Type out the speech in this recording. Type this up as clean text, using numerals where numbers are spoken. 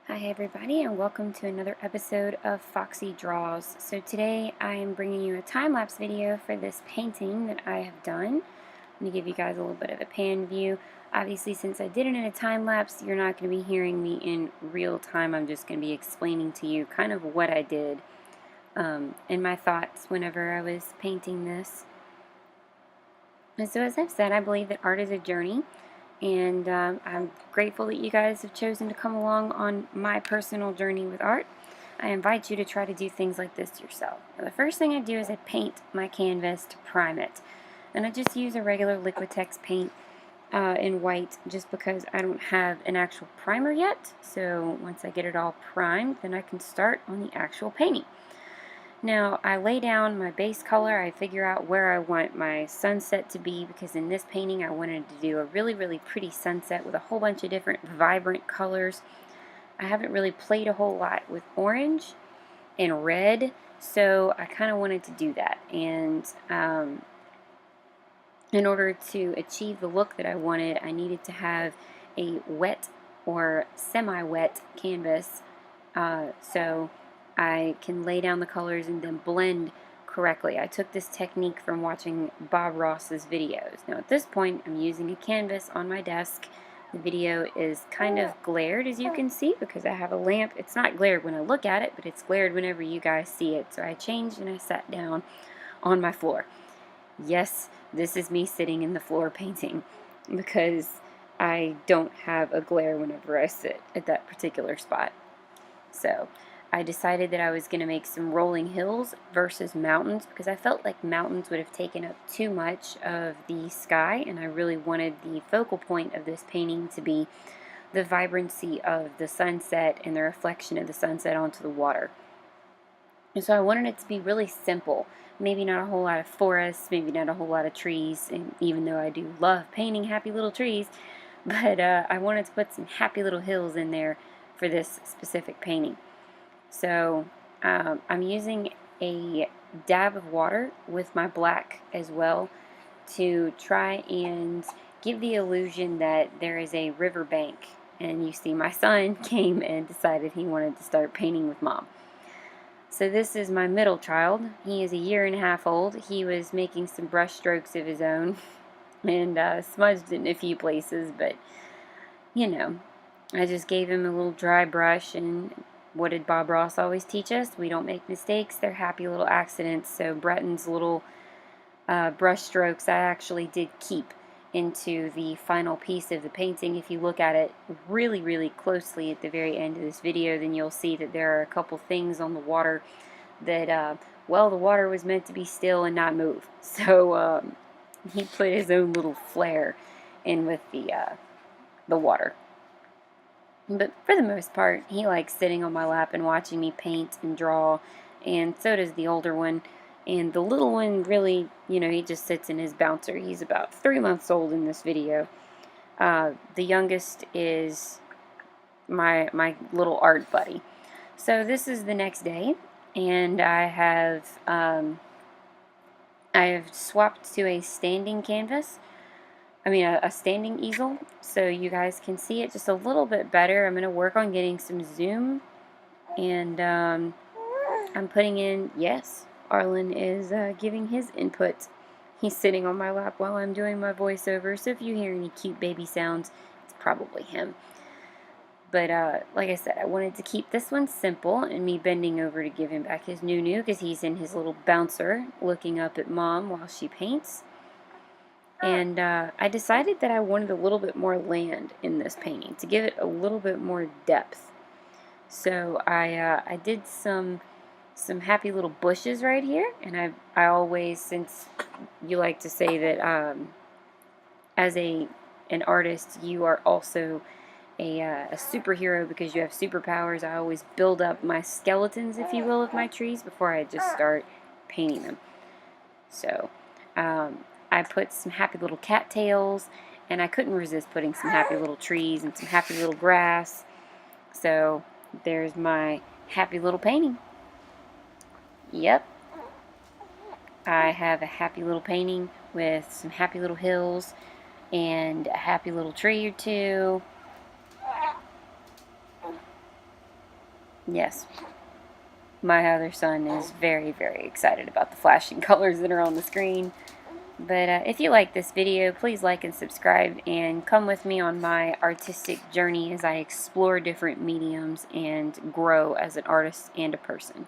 Hi everybody, and welcome to another episode of Foxy Draws. So today I am bringing you a time-lapse video for this painting that I have done. I'm going to give you guys a little bit of a pan view. Obviously, since I did it in a time-lapse, you're not going to be hearing me in real time. I'm just going to be explaining to you kind of what I did and my thoughts whenever I was painting this. And so as I've said, I believe that art is a journey. And I'm grateful that you guys have chosen to come along on my personal journey with art. I invite you to try to do things like this yourself. Now, the first thing I do is I paint my canvas to prime it. And I just use a regular Liquitex paint in white just because I don't have an actual primer yet. So once I get it all primed, then I can start on the actual painting. Now, I lay down my base color. I figure out where I want my sunset to be, because in this painting I wanted to do a really pretty sunset with a whole bunch of different vibrant colors. I haven't really played a whole lot with orange and red, so I kind of wanted to do that. And in order to achieve the look that I wanted, I needed to have a wet or semi-wet canvas. So I can lay down the colors and then blend correctly. I took this technique from watching Bob Ross's videos. Now at this point I'm using a canvas on my desk. The video is kind of glared, as you can see, because I have a lamp. It's not glared when I look at it, but it's glared whenever you guys see it. So I changed and I sat down on my floor. Yes, this is me sitting in the floor painting, because I don't have a glare whenever I sit at that particular spot. So I decided that I was going to make some rolling hills versus mountains, because I felt like mountains would have taken up too much of the sky, and I really wanted the focal point of this painting to be the vibrancy of the sunset and the reflection of the sunset onto the water. And so I wanted it to be really simple. Maybe not a whole lot of forests, maybe not a whole lot of trees, and even though I do love painting happy little trees, but I wanted to put some happy little hills in there for this specific painting. So I'm using a dab of water with my black as well to try and give the illusion that there is a river bank. And you see my son came and decided he wanted to start painting with Mom. So this is my middle child. He is a 1.5 years old. He was making some brush strokes of his own and smudged it in a few places, but you know, I just gave him a little dry brush. And what did Bob Ross always teach us? We don't make mistakes, they're happy little accidents. So Breton's little brush strokes I actually did keep into the final piece of the painting. If you look at it really closely at the very end of this video, then you'll see that there are a couple things on the water that, well, the water was meant to be still and not move. So he put his own little flair in with the water. But for the most part, he likes sitting on my lap and watching me paint and draw, and so does the older one. And the little one really, he just sits in his bouncer. He's about 3 months old in this video. The youngest is my little art buddy. So this is the next day, and I have swapped to a standing canvas. A standing easel, so you guys can see it just a little bit better. I'm going to work on getting some zoom, and I'm putting in, yes, Arlen is giving his input. He's sitting on my lap while I'm doing my voiceover, so if you hear any cute baby sounds, it's probably him. But like I said, I wanted to keep this one simple, and me bending over to give him back his noo-noo, because he's in his little bouncer looking up at Mom while she paints. And I decided that I wanted a little bit more land in this painting to give it a little bit more depth. So I did some happy little bushes right here, and I always, since you like to say that as an artist you are also a superhero because you have superpowers, I always build up my skeletons, if you will, of my trees before I just start painting them. So I put some happy little cattails, and I couldn't resist putting some happy little trees and some happy little grass. So there's my happy little painting. Yep, I have a happy little painting with some happy little hills and a happy little tree or two. Yes, my other son is very, very excited about the flashing colors that are on the screen. But if you like this video, please like and subscribe, and come with me on my artistic journey as I explore different mediums and grow as an artist and a person.